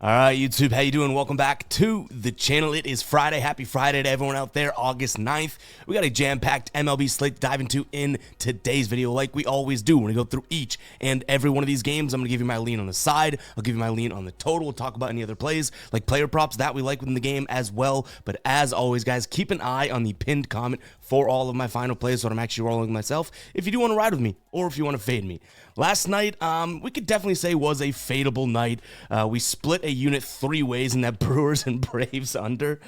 All right, YouTube, how you doing? Welcome back to the channel. It is Friday. Happy Friday to everyone out there. August 9th. We got a jam-packed MLB slate to dive into in today's video like we always do. When we go through each and every one of these games, I'm going to give you my lean on the side. I'll give you my lean on the total. We'll talk about any other plays like player props that we like within the game as well. But as always, guys, keep an eye on the pinned comment for all of my final plays so I'm actually rolling myself if you do want to ride with me or if you want to fade me. Last night, we could definitely say was a fadeable night. We split a unit 3 ways in that Brewers and Braves under.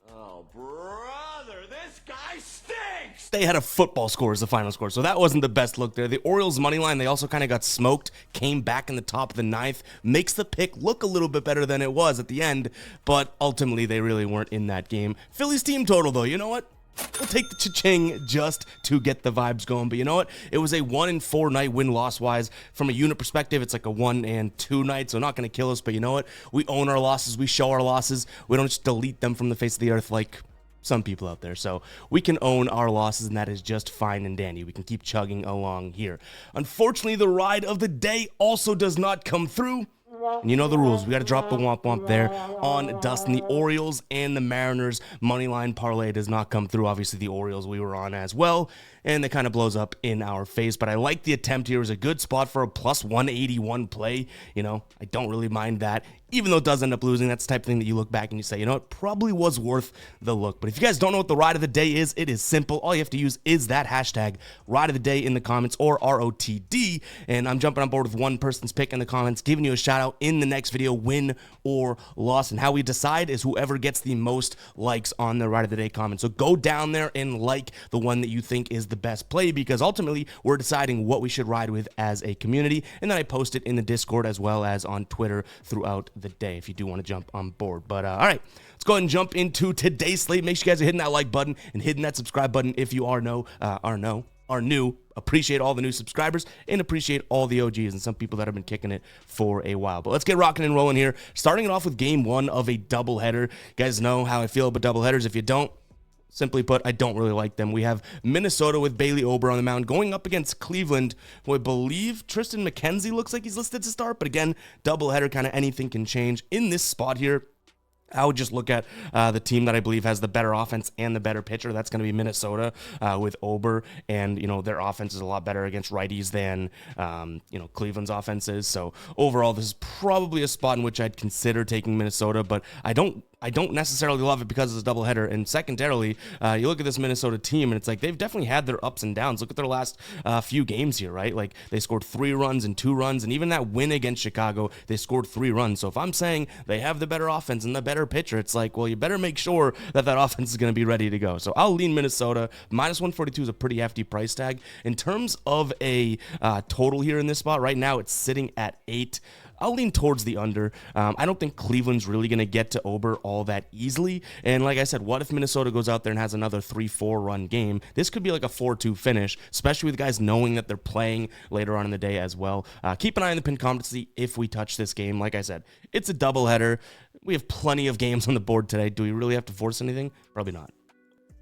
Oh, brother, this guy stinks! They had a football score as the final score, so that wasn't the best look there. The Orioles money line, they also kind of got smoked, came back in the top of the 9th, makes the pick look a little bit better than it was at the end, but ultimately they really weren't in that game. Phillies team total, though, you know what? We'll take the cha-ching just to get the vibes going. But you know what? It was a 1-4 night win-loss wise. From a unit perspective, it's like a 1-2 night, so not going to kill us. But you know what? We own our losses. We show our losses. We don't just delete them from the face of the earth like some people out there. So we can own our losses, and that is just fine and dandy. We can keep chugging along here. Unfortunately, the ride of the day also does not come through. And you know the rules. We got to drop the womp womp there on Dustin. The Orioles and the Mariners moneyline parlay does not come through. Obviously, the Orioles we were on as well, and it kind of blows up in our face. But I like the attempt here. It was a good spot for a plus 181 play. You know, I don't really mind that. Even though it does end up losing, that's the type of thing that you look back and you say, you know, it probably was worth the look. But if you guys don't know what the ride of the day is, it is simple. All you have to use is that hashtag ride of the day in the comments, or ROTD. And I'm jumping on board with one person's pick in the comments, giving you a shout out in the next video, win or loss. And how we decide is whoever gets the most likes on the ride of the day comment. So go down there and like the one that you think is the best play, because ultimately we're deciding what we should ride with as a community. And then I post it in the Discord as well as on Twitter throughout the day if you do want to jump on board. But all right, let's go ahead and jump into today's slate. Make sure you guys are hitting that like button and hitting that subscribe button if you are new. Appreciate all the new subscribers and appreciate all the OGs and some people that have been kicking it for a while. But let's get rocking and rolling here. Starting it off with game 1 of a doubleheader. You guys know how I feel about doubleheaders. If you don't, simply put, I don't really like them. We have Minnesota with Bailey Ober on the mound going up against Cleveland, who I believe Tristan McKenzie looks like he's listed to start. But again, doubleheader, kind of anything can change. In this spot here, I would just look at the team that I believe has the better offense and the better pitcher. That's going to be Minnesota with Ober, and you know their offense is a lot better against righties than Cleveland's offense is. So overall, this is probably a spot in which I'd consider taking Minnesota, but I don't necessarily love it because it's a doubleheader. And secondarily, you look at this Minnesota team, and it's like they've definitely had their ups and downs. Look at their last few games here, right? Like they scored 3 runs and 2 runs, and even that win against Chicago, they scored 3 runs. So if I'm saying they have the better offense and the better pitcher, it's like, well, you better make sure that that offense is going to be ready to go. So I'll lean Minnesota. Minus 142 is a pretty hefty price tag. In terms of a total here in this spot, right now it's sitting at 8. I'll lean towards the under. I don't think Cleveland's really going to get to Ober all that easily. And like I said, what if Minnesota goes out there and has another 3-4 run game? This could be like a 4-2 finish, especially with guys knowing that they're playing later on in the day as well. Keep an eye on the pinned comment to see if we touch this game. Like I said, it's a doubleheader. We have plenty of games on the board today. Do we really have to force anything? Probably not.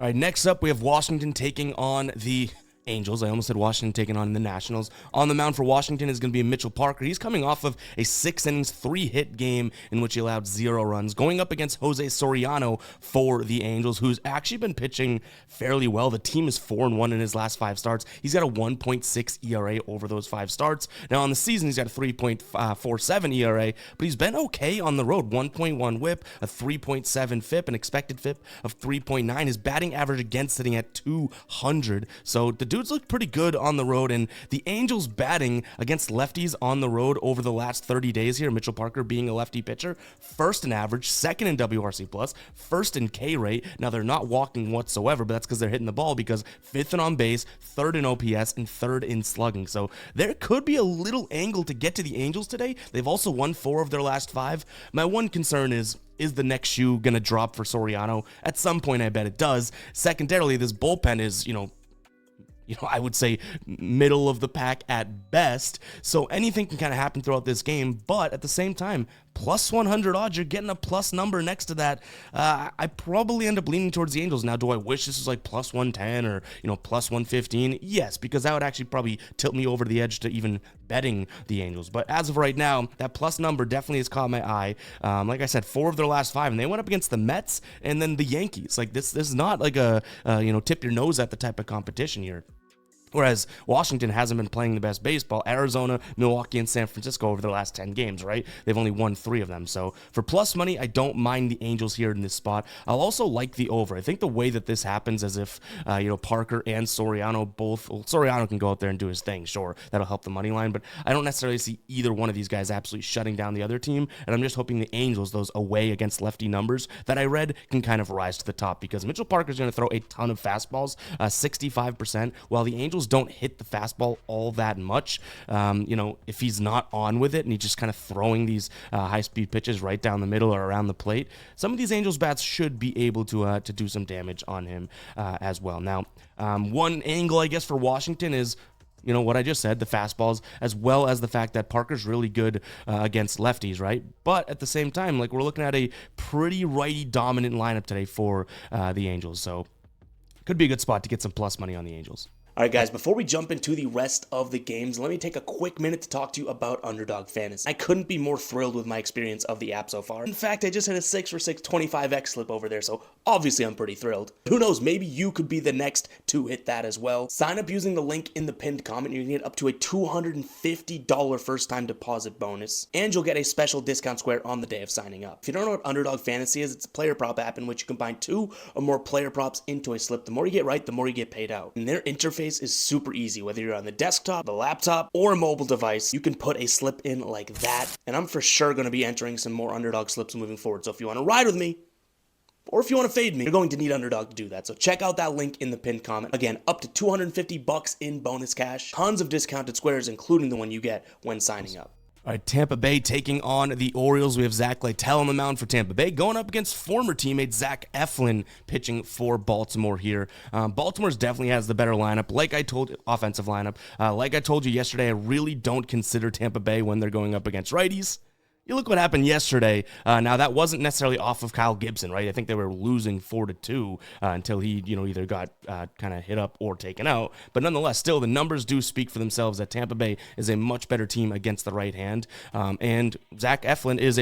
All right, next up, we have Washington taking on the Angels. I almost said Washington taking on the Nationals. On the mound for Washington is going to be Mitchell Parker. He's coming off of a 6 innings, 3-hit game in which he allowed 0 runs, going up against Jose Soriano for the Angels, who's actually been pitching fairly well. The team is 4-1 in his last 5 starts. He's got a 1.6 ERA over those 5 starts. Now on the season, he's got a 3.47 ERA, but he's been okay on the road. 1.1 whip, a 3.7 FIP, an expected FIP of 3.9. His batting average against sitting at 200. So the dudes look pretty good on the road, and the Angels batting against lefties on the road over the last 30 days here, Mitchell Parker being a lefty pitcher, first in average, second in WRC+, first in K rate. Now they're not walking whatsoever, but that's because they're hitting the ball, because 5th in on base, 3rd in OPS, and 3rd in slugging. So there could be a little angle to get to the Angels today. They've also won 4 of their last 5. My one concern is the next shoe going to drop for Soriano? At some point, I bet it does. Secondarily, this bullpen is, I would say middle of the pack at best. So anything can kind of happen throughout this game. But at the same time, plus 100 odds, you're getting a plus number next to that. I probably end up leaning towards the Angels. Now, do I wish this was like plus 110 or, plus 115? Yes, because that would actually probably tilt me over the edge to even betting the Angels. But as of right now, that plus number definitely has caught my eye. Like I said, 4 of their last 5, and they went up against the Mets and then the Yankees. Like this is not like a, tip your nose at the type of competition here. Whereas Washington hasn't been playing the best baseball. Arizona, Milwaukee, and San Francisco over their last 10 games, right? They've only won 3 of them. So for plus money, I don't mind the Angels here in this spot. I'll also like the over. I think the way that this happens is if, Parker and Soriano both, Soriano can go out there and do his thing. Sure, that'll help the money line, but I don't necessarily see either one of these guys absolutely shutting down the other team. And I'm just hoping the Angels, those away against lefty numbers that I read, can kind of rise to the top because Mitchell Parker's going to throw a ton of fastballs, 65%, while the Angels don't hit the fastball all that much. If he's not on with it and he's just kind of throwing these high-speed pitches right down the middle or around the plate, some of these Angels bats should be able to do some damage on him as well. Now, one angle, I guess, for Washington is what I just said, the fastballs, as well as the fact that Parker's really good against lefties, right? But at the same time, we're looking at a pretty righty-dominant lineup today for the Angels, so could be a good spot to get some plus money on the Angels. All right, guys, before we jump into the rest of the games, let me take a quick minute to talk to you about Underdog Fantasy. I couldn't be more thrilled with my experience of the app so far. In fact, I just had a 6 for 6 25x slip over there, so obviously I'm pretty thrilled. Who knows, maybe you could be the next to hit that as well. Sign up using the link in the pinned comment. You can get up to a $250 first-time deposit bonus, and you'll get a special discount square on the day of signing up. If you don't know what Underdog Fantasy is, it's a player prop app in which you combine 2 or more player props into a slip. The more you get right, the more you get paid out. And their interface is super easy. Whether you're on the desktop, the laptop, or a mobile device, you can put a slip in like that. And I'm for sure going to be entering some more Underdog slips moving forward. So if you want to ride with me, or if you want to fade me, you're going to need Underdog to do that. So check out that link in the pinned comment. Again, up to $250 in bonus cash. Tons of discounted squares, including the one you get when signing up. All right, Tampa Bay taking on the Orioles. We have Zach Littell on the mound for Tampa Bay, going up against former teammate Zach Eflin pitching for Baltimore here. Baltimore's definitely has the better lineup, offensive lineup. Like I told you yesterday, I really don't consider Tampa Bay when they're going up against righties. You look what happened yesterday. Now, that wasn't necessarily off of Kyle Gibson, right? I think they were losing 4-2 until he, either got kind of hit up or taken out. But nonetheless, still, the numbers do speak for themselves that Tampa Bay is a much better team against the right hand. And Zach Eflin is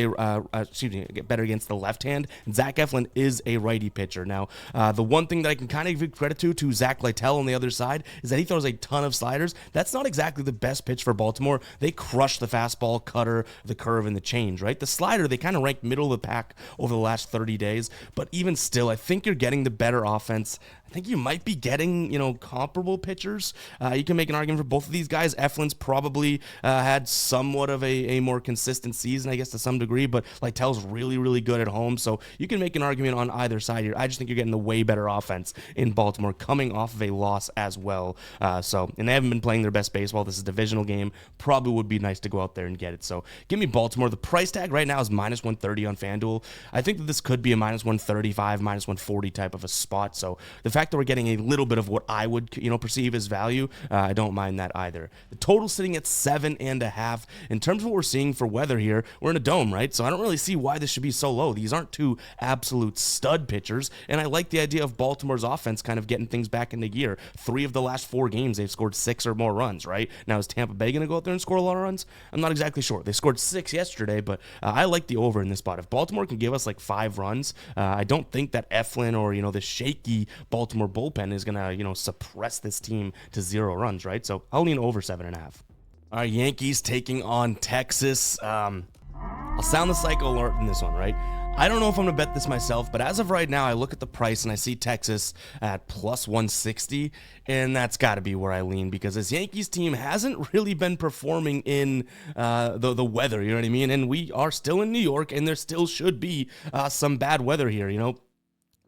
better against the left hand. Zach Eflin is a righty pitcher. Now, the one thing that I can kind of give credit to Zach Littell on the other side is that he throws a ton of sliders. That's not exactly the best pitch for Baltimore. They crush the fastball, cutter, the curve, and the change, right? The slider, they kind of ranked middle of the pack over the last 30 days, but even still, I think you're getting the better offense. I think you might be getting, comparable pitchers. You can make an argument for both of these guys. Eflin's probably had somewhat of a more consistent season, I guess, to some degree, but Littell's really, really good at home, so you can make an argument on either side here. I just think you're getting the way better offense in Baltimore coming off of a loss as well. And they haven't been playing their best baseball. This is a divisional game. Probably would be nice to go out there and get it. So give me Baltimore. The price tag right now is minus 130 on FanDuel. I think that this could be a minus 135, minus 140 type of a spot. So the fact that we're getting a little bit of what I would, perceive as value, I don't mind that either. The total sitting at 7.5. In terms of what we're seeing for weather here, we're in a dome, right? So I don't really see why this should be so low. These aren't 2 absolute stud pitchers, and I like the idea of Baltimore's offense kind of getting things back into gear. 3 of the last 4 games, they've scored 6 or more runs, right? Now, is Tampa Bay going to go out there and score a lot of runs? I'm not exactly sure. They scored 6 yesterday, but I like the over in this spot. If Baltimore can give us 5 runs, I don't think that Eflin or, the shaky Baltimore bullpen is going to, suppress this team to 0 runs, right? So I'll lean over 7.5. All right, Yankees taking on Texas. I'll sound the psycho alert in this one, right? I don't know if I'm going to bet this myself, but as of right now, I look at the price and I see Texas at plus 160, and that's got to be where I lean because this Yankees team hasn't really been performing in the weather, you know what I mean? And we are still in New York, and there still should be some bad weather here,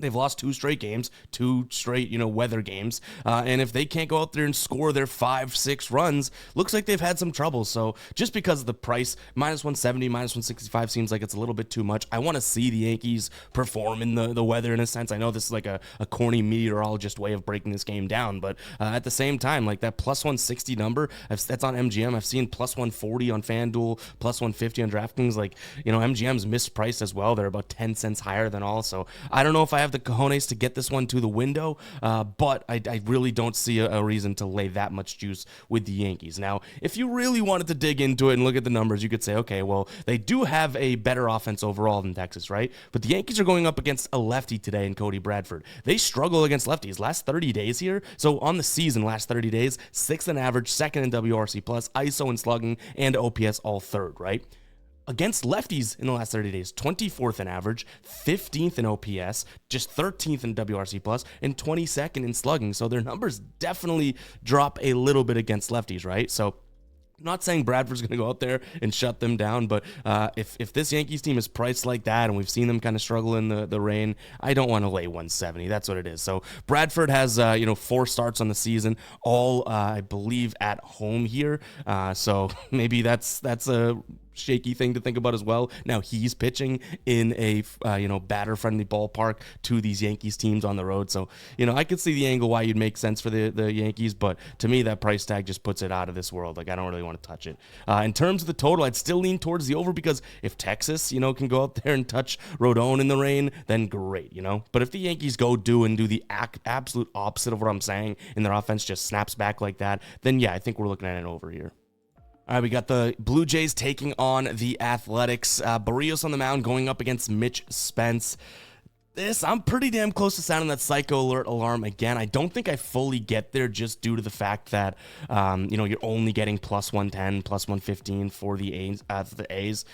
They've lost 2 straight games, 2 straight, weather games. And if they can't go out there and score their 5-6 runs, looks like they've had some trouble. So just because of the price, minus 170, minus 165 seems like it's a little bit too much. I want to see the Yankees perform in the weather in a sense. I know this is like a corny meteorologist way of breaking this game down, but at the same time, like that plus 160 number, that's on MGM. I've seen plus 140 on FanDuel, plus 150 on DraftKings. Like, MGM's mispriced as well. They're about 10 cents higher than all. So I don't know if I have the cojones to get this one to the window, but I really don't see a reason to lay that much juice with the Yankees. Now, if you really wanted to dig into it and look at the numbers, you could say, okay, well, they do have a better offense overall than Texas, right? But the Yankees are going up against a lefty today in Cody Bradford. They struggle against lefties last 30 days here. So on the season, last 30 days, 6th in average, 2nd in WRC+, ISO and slugging, and OPS all 3rd, right? Against lefties in the last 30 days, 24th in average, 15th in OPS, just 13th in WRC+, and 22nd in slugging. So their numbers definitely drop a little bit against lefties, right? So not saying Bradford's going to go out there and shut them down, but if this Yankees team is priced like that, and we've seen them kind of struggle in the rain, I don't want to lay 170. That's what it is. So Bradford has 4 starts on the season, all I believe at home here. So maybe that's a shaky thing to think about as well. Now he's pitching in a batter friendly ballpark to these Yankees teams on the road, so I could see the angle why you'd make sense for the Yankees, but to me that price tag just puts it out of this world. Like, I don't really want to touch it. In terms of the total, I'd still lean towards the over, because if Texas can go out there and touch Rodon in the rain, then great, but if the Yankees do the absolute opposite of what I'm saying, and their offense just snaps back like that, then yeah, I think we're looking at an over here. All right, we got the Blue Jays taking on the Athletics. Barrios on the mound going up against Mitch Spence. I'm pretty damn close to sounding that psycho alert alarm again. I don't think I fully get there, just due to the fact that, you're only getting plus 110, plus 115 for the A's.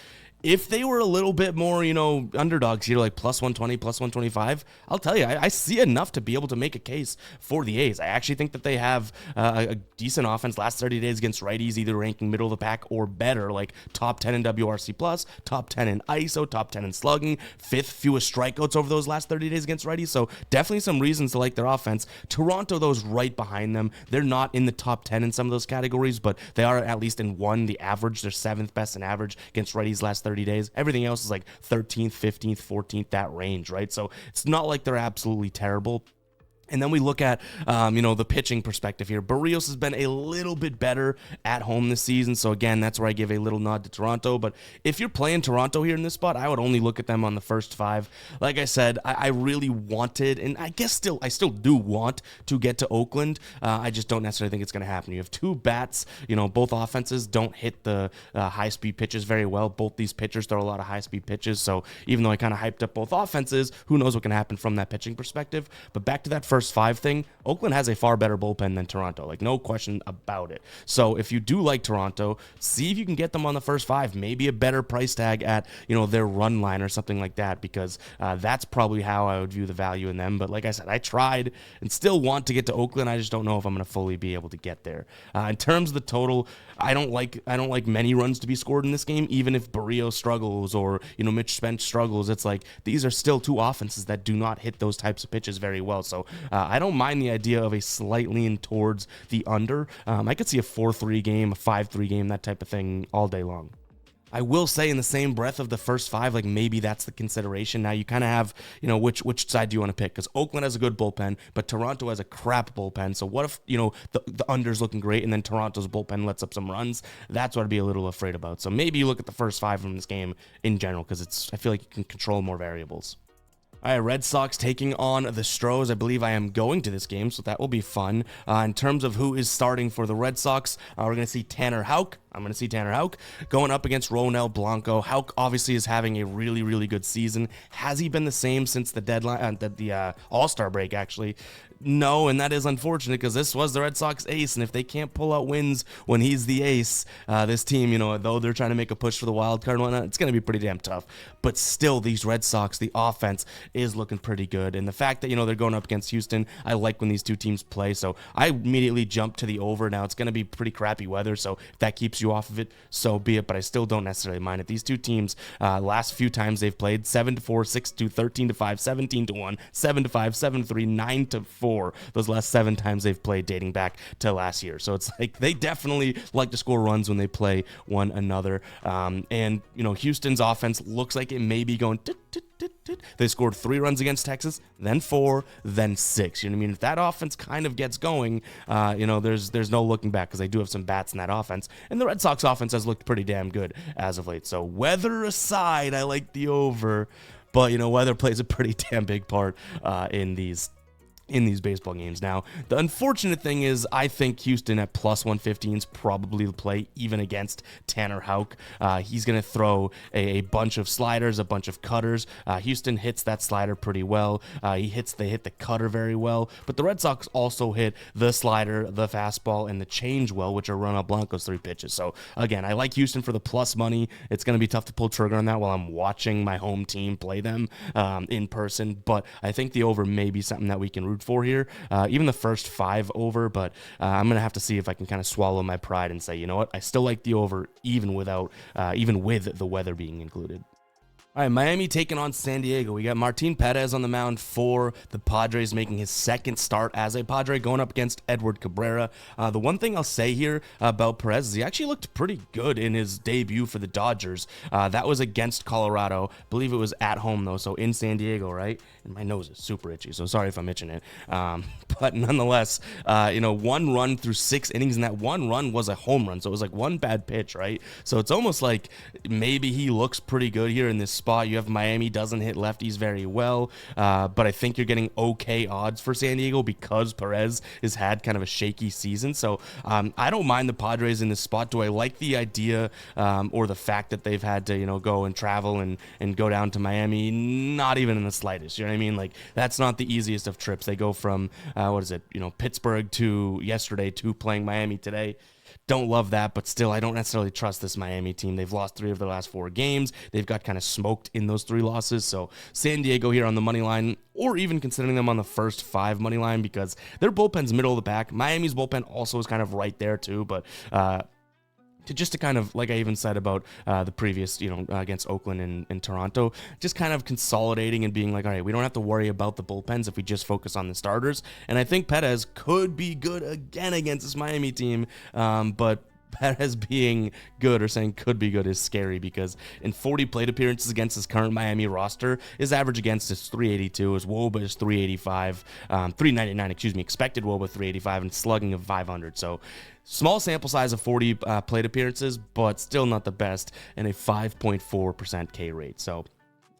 If they were a little bit more, underdogs here, like plus 120, plus 125, I'll tell you, I see enough to be able to make a case for the A's. I actually think that they have a decent offense last 30 days against righties, either ranking middle of the pack or better, like top 10 in WRC+, top 10 in ISO, top 10 in slugging, 5th fewest strikeouts over those last 30 days against righties. So definitely some reasons to like their offense. Toronto, though, is right behind them. They're not in the top 10 in some of those categories, but they are at least in the average. They're 7th best in average against righties last 30 days. Everything else is like 13th, 15th, 14th, that range, right? So it's not like they're absolutely terrible. And then we look at, the pitching perspective here. Barrios has been a little bit better at home this season. So, again, that's where I give a little nod to Toronto. But if you're playing Toronto here in this spot, I would only look at them on the first 5. Like I said, I really wanted, and I still do want to get to Oakland. I just don't necessarily think it's going to happen. You have 2 bats. Both offenses don't hit the high-speed pitches very well. Both these pitchers throw a lot of high-speed pitches. So, even though I kind of hyped up both offenses, who knows what can happen from that pitching perspective. But back to that first 5 thing, Oakland has a far better bullpen than Toronto, like no question about it. So if you do like Toronto, see if you can get them on the first 5, maybe a better price tag at their run line or something like that, because that's probably how I would view the value in them. But like I said, I tried and still want to get to Oakland. I just don't know if I'm going to fully be able to get there. In terms of the total, I don't like many runs to be scored in this game, even if Barrios struggles or Mitch Spence struggles. It's like these are still 2 offenses that do not hit those types of pitches very well. So I don't mind the idea of a slight lean towards the under. I could see a 4-3 game, a 5-3 game, that type of thing all day long. I will say in the same breath of the first 5, like maybe that's the consideration. Now you kind of have, which side do you want to pick? Because Oakland has a good bullpen, but Toronto has a crap bullpen. So what if, the under's looking great and then Toronto's bullpen lets up some runs? That's what I'd be a little afraid about. So maybe you look at the first 5 from this game in general, because I feel like you can control more variables. All right, Red Sox taking on the Stros. I believe I am going to this game, so that will be fun. In terms of who is starting for the Red Sox, we're going to see Tanner Houck. I'm going to see Tanner Houck going up against Ronel Blanco. Houck obviously is having a really, really good season. Has he been the same since the deadline, the All-Star break, actually? No, and that is unfortunate, because this was the Red Sox ace, and if they can't pull out wins when he's the ace, this team, though they're trying to make a push for the wild card and whatnot, it's going to be pretty damn tough. But still, these Red Sox, the offense is looking pretty good, and the fact that, they're going up against Houston, I like when these 2 teams play, so I immediately jumped to the over. Now, it's going to be pretty crappy weather, so if that keeps you you off of it, so be it, but I still don't necessarily mind it. These two teams, last few times they've played, 7-4, 6-2, 13-5, 17-1, 7-5, 7-3, 9-4. Those last 7 times they've played dating back to last year. So it's like they definitely like to score runs when they play one another. And, Houston's offense looks like it may be going They scored 3 runs against Texas, then 4, then 6. You know what I mean? If that offense kind of gets going, there's no looking back, because they do have some bats in that offense. And the Red Sox offense has looked pretty damn good as of late. So weather aside, I like the over. But, weather plays a pretty damn big part in these baseball games. Now, the unfortunate thing is I think Houston at plus 115 is probably the play, even against Tanner Houck. He's going to throw a bunch of sliders, a bunch of cutters. Houston hits that slider pretty well. They hit the cutter very well. But the Red Sox also hit the slider, the fastball, and the change well, which are Ronald Blanco's 3 pitches. So, again, I like Houston for the plus money. It's going to be tough to pull trigger on that while I'm watching my home team play them in person. But I think the over may be something that we can root for here, even the first 5 over, but I'm gonna have to see if I can kind of swallow my pride and say, you know what, I still like the over even with the weather being included. All right, Miami taking on San Diego. We got Martin Perez on the mound for the Padres, making his second start as a Padre, going up against Edward Cabrera. The one thing I'll say here about Perez is he actually looked pretty good in his debut for the Dodgers. That was against Colorado. I believe it was at home, though, so in San Diego, right? And my nose is super itchy, so sorry if I'm itching it. But nonetheless, 1 run through 6 innings, and that 1 run was a home run, so it was like 1 bad pitch, right? So it's almost like maybe he looks pretty good here in this spot. You have Miami doesn't hit lefties very well, but I think you're getting okay odds for San Diego because Perez has had kind of a shaky season. So I don't mind the Padres in this spot. Do I like the idea or the fact that they've had to go and travel and go down to Miami? Not even in the slightest. You know what I mean? Like, that's not the easiest of trips. They go from Pittsburgh to yesterday to playing Miami today. Don't love that, but still, I don't necessarily trust this Miami team. They've lost 3 of their last 4 games. They've got kind of smoked in those 3 losses. So San Diego here on the money line, or even considering them on the first 5 money line, because their bullpen's middle of the pack. Miami's bullpen also is kind of right there too, but to kind of, like I even said about the previous, against Oakland and Toronto, just kind of consolidating and being like, all right, we don't have to worry about the bullpens if we just focus on the starters. And I think Perez could be good again against this Miami team, but Perez being good, or saying could be good, is scary, because in 40 plate appearances against his current Miami roster, his average against is 382, his WOBA is 385, 399, expected WOBA 385, and slugging of 500. So small sample size of 40 plate appearances, but still not the best, and a 5.4% K rate. So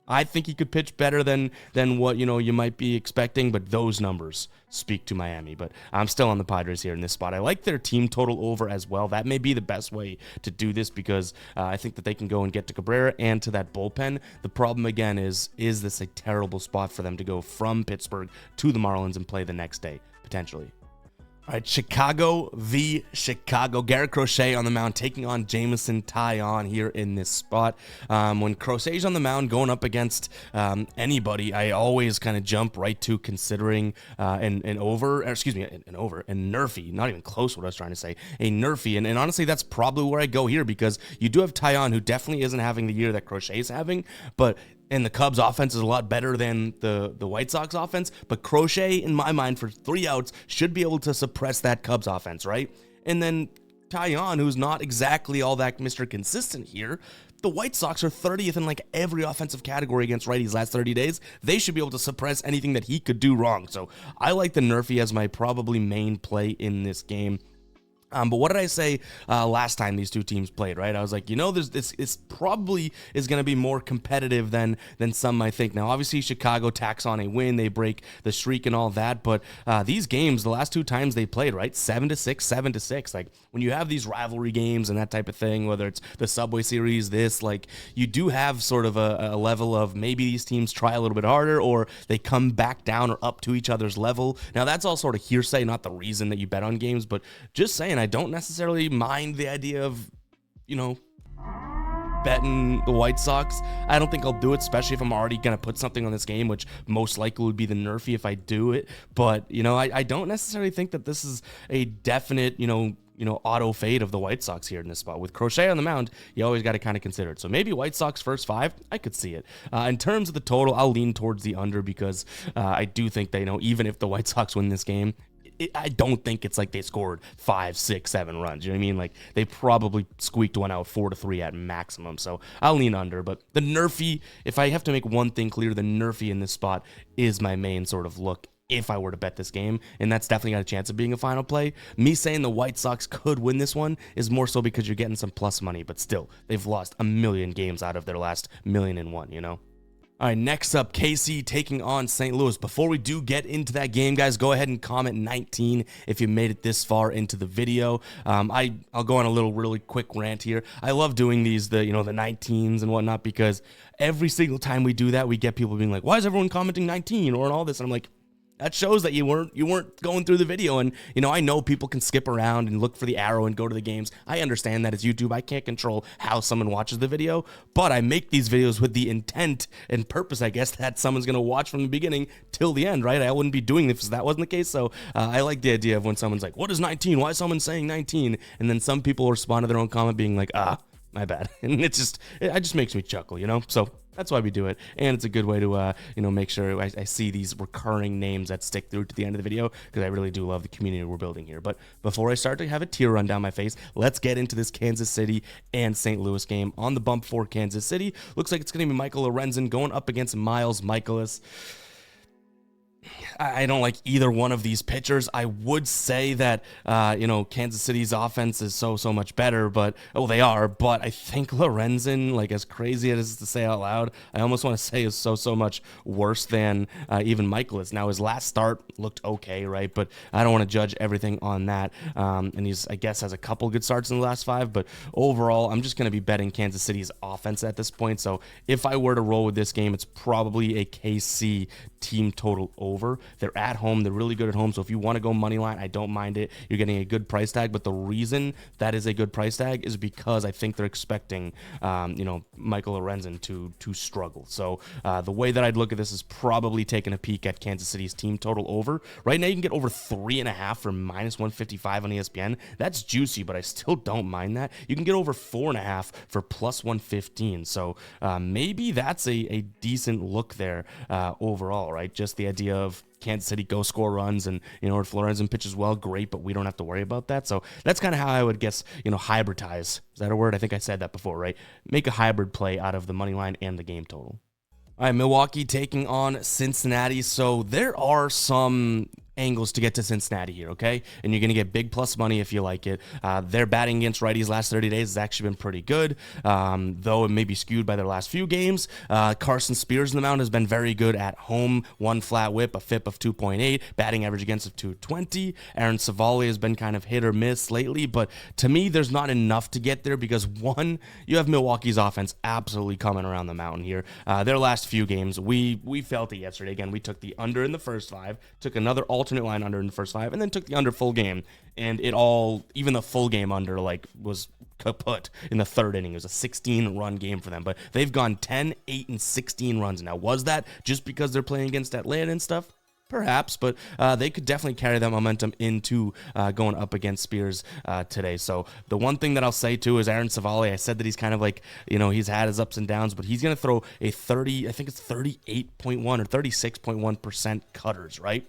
I think he could pitch better than what you might be expecting, but those numbers speak to Miami. But I'm still on the Padres here in this spot. I like their team total over as well. That may be the best way to do this, because I think that they can go and get to Cabrera and to that bullpen. The problem again is this a terrible spot for them to go from Pittsburgh to the Marlins and play the next day potentially? All right, Chicago v. Chicago. Garrett Crochet on the mound, taking on Jameson Taillon here in this spot. When Crochet's on the mound going up against anybody, I always kind of jump right to considering an Nerfy. Not even close what I was trying to say. A Nerfy. And honestly, that's probably where I go here, because you do have Taillon, who definitely isn't having the year that Crochet's having, and the Cubs offense is a lot better than the White Sox offense, but Crochet, in my mind, for 3 outs, should be able to suppress that Cubs offense, right? And then Taillon, who's not exactly all that Mr. Consistent here, the White Sox are 30th in like every offensive category against righties last 30 days. They should be able to suppress anything that he could do wrong. So I like the Nerfy as my probably main play in this game. But what did I say last time these two teams played, right? I was like, this probably is going to be more competitive than some might think. Now, obviously, Chicago tacks on a win. They break the streak and all that. But these games, the last 2 times they played, right? 7-6, 7-6. Like, when you have these rivalry games and that type of thing, whether it's the Subway Series, you do have sort of a level of maybe these teams try a little bit harder, or they come back down or up to each other's level. Now, that's all sort of hearsay, not the reason that you bet on games, but just saying, I don't necessarily mind the idea of, betting the White Sox. I don't think I'll do it, especially if I'm already going to put something on this game, which most likely would be the Nerfy if I do it. But, I don't necessarily think that this is a definite, auto fade of the White Sox here in this spot. With Crochet on the mound, you always got to kind of consider it. So maybe White Sox first 5, I could see it. In terms of the total, I'll lean towards the under because I do think that, even if the White Sox win this game, I don't think it's like they scored 5, 6, 7 runs. You know what I mean? Like they probably squeaked one out 4-3 at maximum. So I'll lean under. But the Nerfy, if I have to make one thing clear, the Nerfy in this spot is my main sort of look if I were to bet this game, and that's definitely got a chance of being a final play. Me saying the White Sox could win this one is more so because you're getting some plus money, but still, they've lost a million games out of their last 1,000,001, All right, next up, KC taking on St. Louis. Before we do get into that game, guys, go ahead and comment 19 if you made it this far into the video. I'll go on a really quick rant here. I love doing these, the 19s and whatnot, because every single time we do that, we get people being like, why is everyone commenting 19 or all this? And I'm like, that shows that you weren't going through the video. And, I know people can skip around and look for the arrow and go to the games. I understand that it's YouTube. I can't control how someone watches the video, but I make these videos with the intent and purpose, I guess, that someone's going to watch from the beginning till the end, right? I wouldn't be doing this if that wasn't the case. So I like the idea of when someone's like, what is 19? Why is someone saying 19? And then some people respond to their own comment being like, my bad. And it just makes me chuckle, So that's why we do it, and it's a good way to, make sure I see these recurring names that stick through to the end of the video, because I really do love the community we're building here. But before I start to have a tear run down my face, let's get into this Kansas City and St. Louis game. On the bump for Kansas City, looks like it's going to be Michael Lorenzen going up against Miles Michaelis. I don't like either one of these pitchers. I would say that, Kansas City's offense is so much better, but they are. But I think Lorenzen, like as crazy as it is to say out loud, I almost want to say is so much worse than even Michaelis. Now his last start looked okay, right? But I don't want to judge everything on that. And he's, I guess, has a couple good starts in the last 5. But overall, I'm just going to be betting Kansas City's offense at this point. So if I were to roll with this game, it's probably a KC team total over. They're at home. They're really good at home. So if you want to go money line, I don't mind it. You're getting a good price tag. But the reason that is a good price tag is because I think they're expecting, Michael Lorenzen to struggle. So the way that I'd look at this is probably taking a peek at Kansas City's team total over. Right now, you can get over 3.5 for -155 on ESPN. That's juicy, but I still don't mind that. You can get over 4.5 for +115. So maybe that's a decent look there overall, right? Just the idea of Kansas City go score runs, and if Lorenzen pitches well, great, but we don't have to worry about that. So that's kind of how I would guess, hybridize. Is that a word? I think I said that before, right? Make a hybrid play out of the money line and the game total. All right, Milwaukee taking on Cincinnati. So there are some angles to get to Cincinnati here, okay? And you're going to get big plus money if you like it. Their batting against righties last 30 days has actually been pretty good, though it may be skewed by their last few games. Carson Spears in the mound has been very good at home. 1 flat whip, a FIP of 2.8, batting average against of 220. Aaron Savali has been kind of hit or miss lately, but to me, there's not enough to get there because, one, you have Milwaukee's offense absolutely coming around the mountain here. Their last few games, we felt it yesterday. Again, we took the under in the first 5, took another alternate line under in the first 5, and then took the under full game, and it all, even the full game under, was kaput in the 3rd inning. It was a 16-run game for them, but they've gone 10, 8, and 16 runs now. Was that just because they're playing against Atlanta and stuff? Perhaps, but they could definitely carry that momentum into going up against Spears today. So the one thing that I'll say too is Aaron Savali. I said that he's kind of like, he's had his ups and downs, but he's going to throw a 38.1 or 36.1% cutters, right?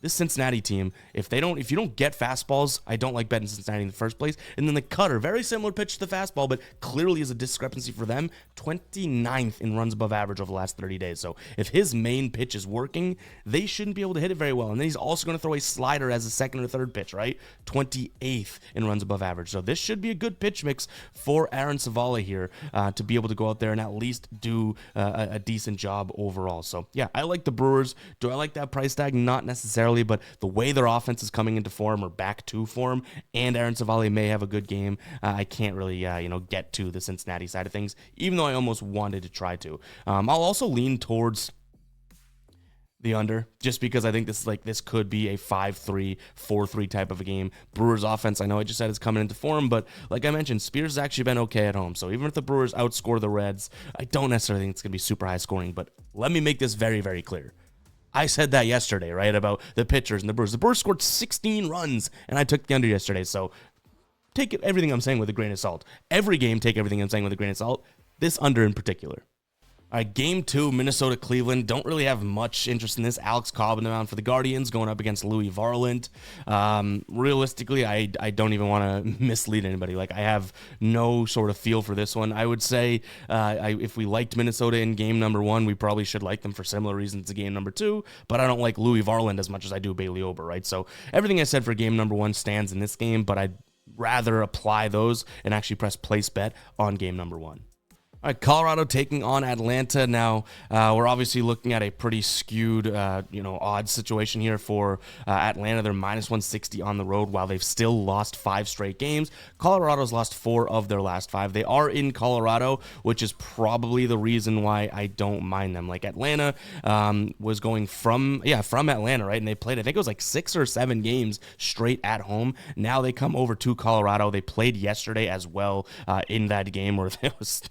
This Cincinnati team, if you don't get fastballs, I don't like betting Cincinnati in the first place. And then the cutter, very similar pitch to the fastball, but clearly is a discrepancy for them. 29th in runs above average over the last 30 days. So if his main pitch is working, they shouldn't be able to hit it very well. And then he's also going to throw a slider as a 2nd or 3rd pitch, right? 28th in runs above average. So this should be a good pitch mix for Aaron Savali here to be able to go out there and at least do a decent job overall. So yeah, I like the Brewers. Do I like that price tag? Not necessarily. But the way their offense is coming into form or back to form, and Aaron Savali may have a good game, I can't really, get to the Cincinnati side of things, even though I almost wanted to try to. I'll also lean towards the under, just because I think this could be a 5-3, 4-3 type of a game. Brewers offense, I know I just said it's coming into form, but like I mentioned, Spears has actually been okay at home. So even if the Brewers outscore the Reds, I don't necessarily think it's going to be super high scoring, but let me make this very, very clear. I said that yesterday, right, about the pitchers and the Brewers. The Brewers scored 16 runs, and I took the under yesterday. So take everything I'm saying with a grain of salt. Every game, take everything I'm saying with a grain of salt. This under in particular. All right, game 2, Minnesota-Cleveland. Don't really have much interest in this. Alex Cobb in the mound for the Guardians going up against Louis Varland. Realistically, I don't even want to mislead anybody. Like, I have no sort of feel for this one. I would say if we liked Minnesota in game number 1, we probably should like them for similar reasons to game number 2, but I don't like Louis Varland as much as I do Bailey Ober, right? So everything I said for game number 1 stands in this game, but I'd rather apply those and actually press place bet on game number 1. All right, Colorado taking on Atlanta. Now, we're obviously looking at a pretty skewed, odds situation here for Atlanta. They're minus 160 on the road while they've still lost 5 straight games. Colorado's lost 4 of their last 5. They are in Colorado, which is probably the reason why I don't mind them. Like, Atlanta was going from Atlanta, right? And they played, I think it was like 6 or 7 games straight at home. Now they come over to Colorado. They played yesterday as well in that game where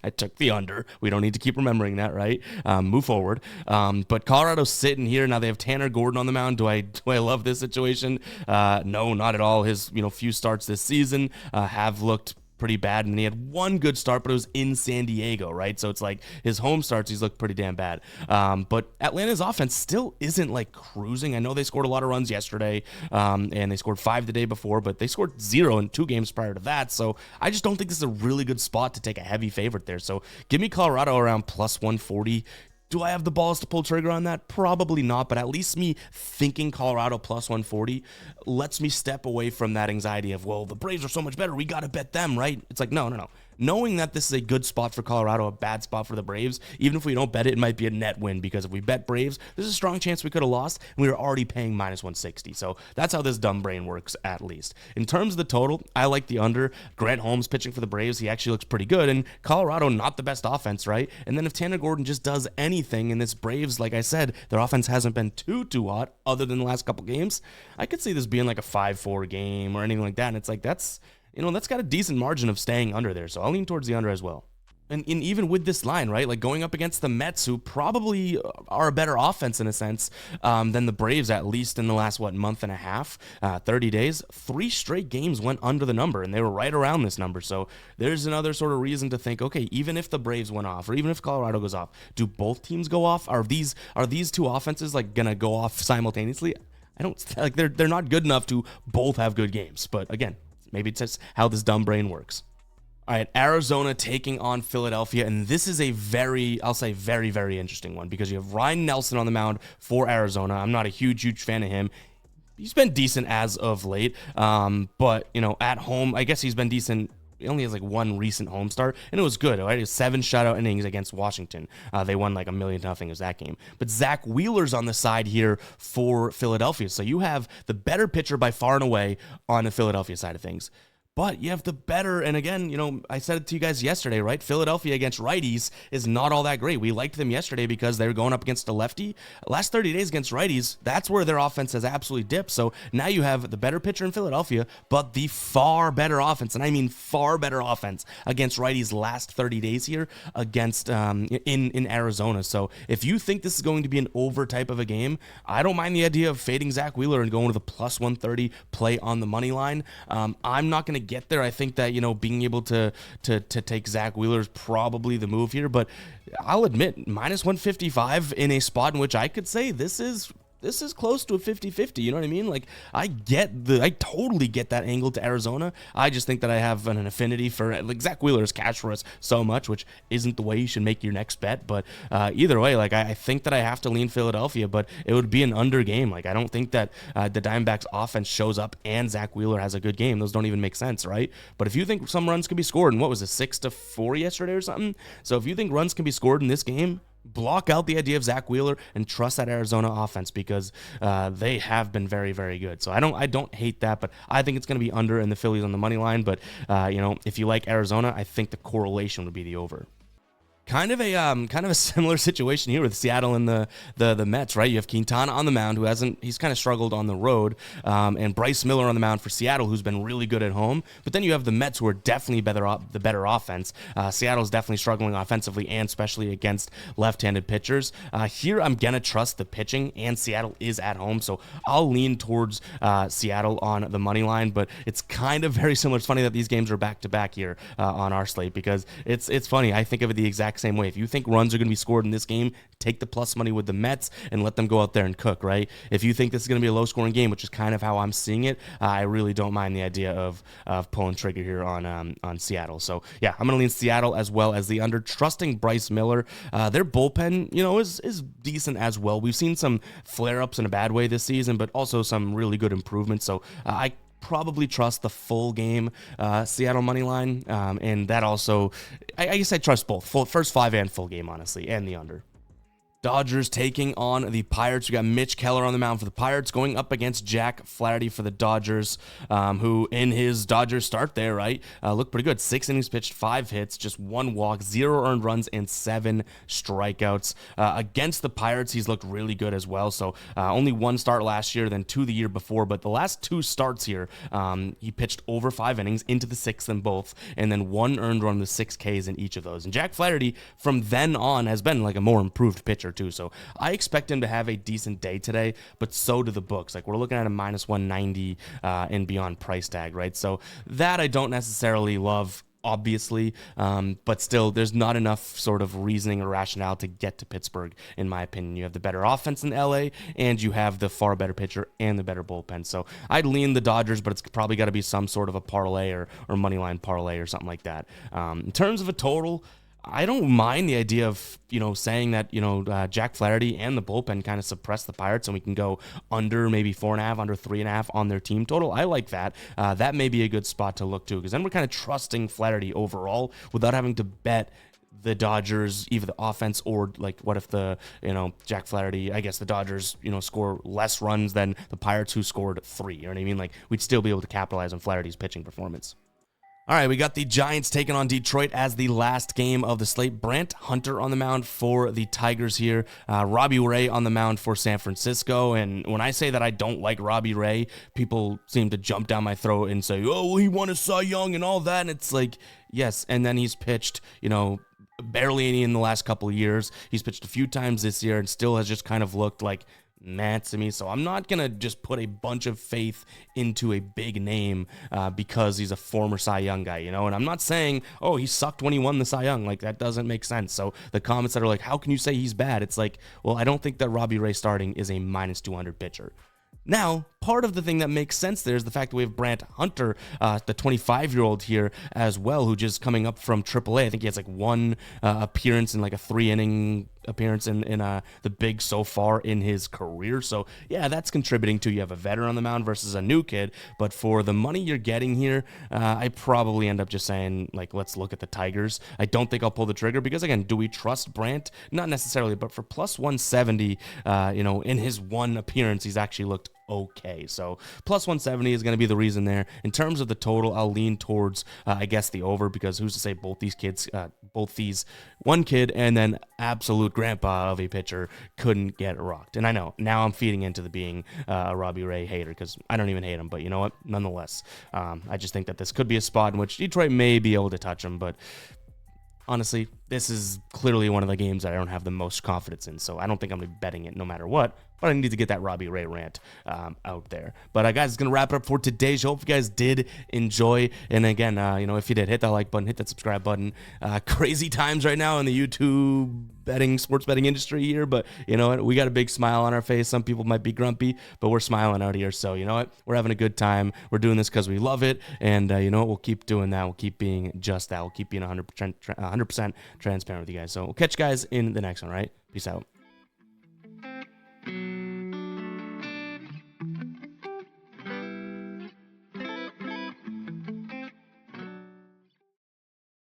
I took the under. We don't need to keep remembering that, right? Move forward. But Colorado's sitting here now. They have Tanner Gordon on the mound. Do I love this situation? No, not at all. His few starts this season have looked pretty bad, and he had one good start, but it was in San Diego, right? So it's like his home starts, he's looked pretty damn bad. But Atlanta's offense still isn't like cruising. I know they scored a lot of runs yesterday, and they scored 5 the day before, but they scored 0 in 2 games prior to that. So I just don't think this is a really good spot to take a heavy favorite there. So give me Colorado around plus 140. Do I have the balls to pull trigger on that? Probably not, but at least me thinking Colorado plus 140 lets me step away from that anxiety of, well, the Braves are so much better, we got to bet them, right? It's like, no. Knowing that this is a good spot for Colorado, a bad spot for the Braves, even if we don't bet it, it might be a net win, because if we bet Braves, there's a strong chance we could have lost, and we were already paying minus 160. So that's how this dumb brain works, at least. In terms of the total, I like the under. Grant Holmes pitching for the Braves, he actually looks pretty good, and Colorado, not the best offense, right? And then if Tanner Gordon just does anything, and this Braves, like I said, their offense hasn't been too hot, other than the last couple games, I could see this being like a 5-4 game or anything like that, and it's like, that's got a decent margin of staying under there. So I'll lean towards the under as well. And even with this line, right, like going up against the Mets, who probably are a better offense in a sense than the Braves, at least in the last, month and a half, 30 days, 3 straight games went under the number, and they were right around this number. So there's another sort of reason to think, okay, even if the Braves went off, or even if Colorado goes off, do both teams go off? Are these 2 offenses like gonna go off simultaneously? I don't like they're not good enough to both have good games. But again, maybe it's just how this dumb brain works. All right, Arizona taking on Philadelphia, and this is a very, very interesting one, because you have Ryan Nelson on the mound for Arizona. I'm not a huge fan of him. He's been decent as of late, but, at home, I guess he's been decent. He only has 1 recent home start, and it was good. Right? It was 7 shutout innings against Washington. They won 1,000,000. It was that game. But Zach Wheeler's on the side here for Philadelphia. So you have the better pitcher by far and away on the Philadelphia side of things. But you have the better, and again, I said it to you guys yesterday, right? Philadelphia against righties is not all that great. We liked them yesterday because they were going up against a lefty. Last 30 days against righties, that's where their offense has absolutely dipped. So now you have the better pitcher in Philadelphia, but the far better offense, and I mean far better offense against righties last 30 days here against in Arizona. So if you think this is going to be an over type of a game, I don't mind the idea of fading Zach Wheeler and going to the plus 130 play on the money line. I'm not going to get there. I think that, being able to take Zach Wheeler is probably the move here, but I'll admit, minus 155 in a spot in which I could say this is close to a 50-50, you know what I mean? Like, I totally get that angle to Arizona. I just think that I have an affinity for, Zach Wheeler has cashed for us so much, which isn't the way you should make your next bet, but either way, I think that I have to lean Philadelphia, but it would be an under game. I don't think that the Diamondbacks offense shows up and Zach Wheeler has a good game. Those don't even make sense, right? But if you think some runs can be scored, and what was it, 6-4 yesterday or something? So if you think runs can be scored in this game, block out the idea of Zach Wheeler and trust that Arizona offense, because they have been very, very good. So I don't hate that, but I think it's going to be under and the Phillies on the money line. But if you like Arizona, I think the correlation would be the over. Kind of a similar situation here with Seattle and the Mets, right? You have Quintana on the mound, he's kind of struggled on the road, and Bryce Miller on the mound for Seattle, who's been really good at home. But then you have the Mets, who are definitely the better offense. Seattle's definitely struggling offensively, and especially against left-handed pitchers. Here, I'm gonna trust the pitching, and Seattle is at home, so I'll lean towards Seattle on the money line. But it's kind of very similar. It's funny that these games are back-to-back here on our slate, because it's funny. I think of it the exact same way. If you think runs are going to be scored in this game, take the plus money with the Mets and let them go out there and cook, right? If you think this is going to be a low-scoring game, which is kind of how I'm seeing it, I really don't mind the idea of pulling trigger here on Seattle. So, yeah, I'm going to lean Seattle as well as the under, trusting Bryce Miller. Their bullpen, is decent as well. We've seen some flare-ups in a bad way this season, but also some really good improvements. So, I probably trust the full game Seattle money line, and that also, I guess I trust both, first 5 and full game, honestly, and the under. Dodgers taking on the Pirates. We got Mitch Keller on the mound for the Pirates, going up against Jack Flaherty for the Dodgers, who in his Dodgers start there, right, looked pretty good. 6 innings pitched, 5 hits, just 1 walk, 0 earned runs, and 7 strikeouts. Against the Pirates, he's looked really good as well. So only 1 start last year, then 2 the year before. But the last 2 starts here, he pitched over 5 innings, into the 6th in both, and then 1 earned run with 6 Ks in each of those. And Jack Flaherty, from then on, has been like a more improved pitcher too. So I expect him to have a decent day today, but so do the books. Like, we're looking at a minus 190 and beyond price tag, right? So that I don't necessarily love, obviously, but still, there's not enough sort of reasoning or rationale to get to Pittsburgh, in my opinion. You have the better offense in LA, and you have the far better pitcher and the better bullpen. So I'd lean the Dodgers, but it's probably got to be some sort of a parlay or money line parlay or something like that. In terms of a total, I don't mind the idea of, saying that, Jack Flaherty and the bullpen kind of suppress the Pirates, and we can go under maybe 4.5, under 3.5 on their team total. I like that. That may be a good spot to look to, because then we're kind of trusting Flaherty overall without having to bet the Dodgers, either the offense, or like, what if Jack Flaherty, I guess the Dodgers, score less runs than the Pirates, who scored 3. You know what I mean? Like, we'd still be able to capitalize on Flaherty's pitching performance. All right, we got the Giants taking on Detroit as the last game of the slate. Brant Hunter on the mound for the Tigers here. Robbie Ray on the mound for San Francisco. And when I say that I don't like Robbie Ray, people seem to jump down my throat and say, oh, well, he won a Cy Young and all that. And it's like, yes. And then he's pitched, barely any in the last couple of years. He's pitched a few times this year and still has just kind of looked like mad to me. So I'm not going to just put a bunch of faith into a big name because he's a former Cy Young guy, And I'm not saying, oh, he sucked when he won the Cy Young. Like, that doesn't make sense. So the comments that are like, how can you say he's bad? It's like, well, I don't think that Robbie Ray starting is a minus 200 pitcher. Now, part of the thing that makes sense there is the fact that we have Brant Hunter, the 25-year-old here as well, who just coming up from AAA. I think he has like 1 appearance in like a 3-inning appearance in the big so far in his career. So, yeah, that's contributing to you have a veteran on the mound versus a new kid. But for the money you're getting here, I probably end up just saying, like, let's look at the Tigers. I don't think I'll pull the trigger because, again, do we trust Brant? Not necessarily, but for plus 170, in his 1 appearance, he's actually looked okay. So plus 170 is going to be the reason there. In terms of the total, I'll lean towards, I guess, the over, because who's to say both these one kid and then absolute grandpa of a pitcher couldn't get rocked. And I know now I'm feeding into the being a Robbie Ray hater, because I don't even hate him, but you know what? Nonetheless, I just think that this could be a spot in which Detroit may be able to touch him, but honestly, this is clearly one of the games that I don't have the most confidence in, so I don't think I'm going to be betting it no matter what. But I need to get that Robbie Ray rant out there. But guys, it's going to wrap it up for today's show. Hope you guys did enjoy. And again, if you did, hit that like button, hit that subscribe button. Crazy times right now in the YouTube sports betting industry here. But you know what? We got a big smile on our face. Some people might be grumpy, but we're smiling out here. So you know what? We're having a good time. We're doing this because we love it. And you know what? We'll keep doing that. We'll keep being just that. We'll keep being 100% transparent with you guys. So we'll catch you guys in the next one, right? Peace out.